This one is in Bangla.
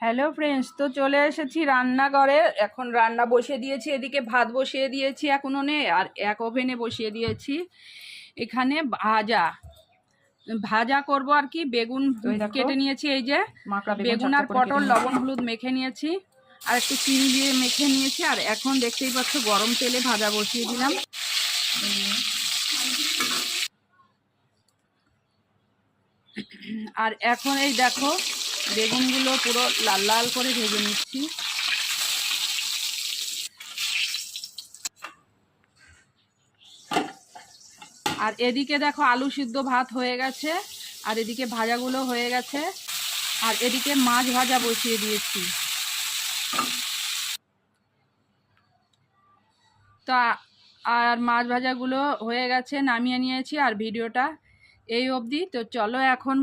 হ্যালো ফ্রেন্ডস, তো চলে এসেছি রান্নাঘরে। এখন রান্না বসিয়ে দিয়েছি, এদিকে ভাত বসিয়ে দিয়েছি এক উনুনে, আর এক ওভেনে বসিয়ে দিয়েছি। এখানে ভাজা ভাজা করব আর কি। বেগুন কেটে নিয়েছি, এই যে বেগুন আর পটল লবণ হলুদ মেখে নিয়েছি, আর একটু চিনি দিয়ে মেখে নিয়েছি। আর এখন দেখতেই পাচ্ছ গরম তেলে ভাজা বসিয়ে দিলাম। আর এখন এই দেখো বেগুনগুলো পুরো লাল লাল করে ভেজে নিচ্ছি। আর এদিকে দেখো আলু সিদ্ধ ভাত হয়ে গেছে, আর এদিকে ভাজাগুলো হয়ে গেছে, আর এদিকে মাছ ভাজা বসিয়ে দিয়েছি। তা আর মাছ ভাজাগুলো হয়ে গেছে, নামিয়ে নিয়েছি। আর ভিডিওটা এই অবধি। তো চলো এখন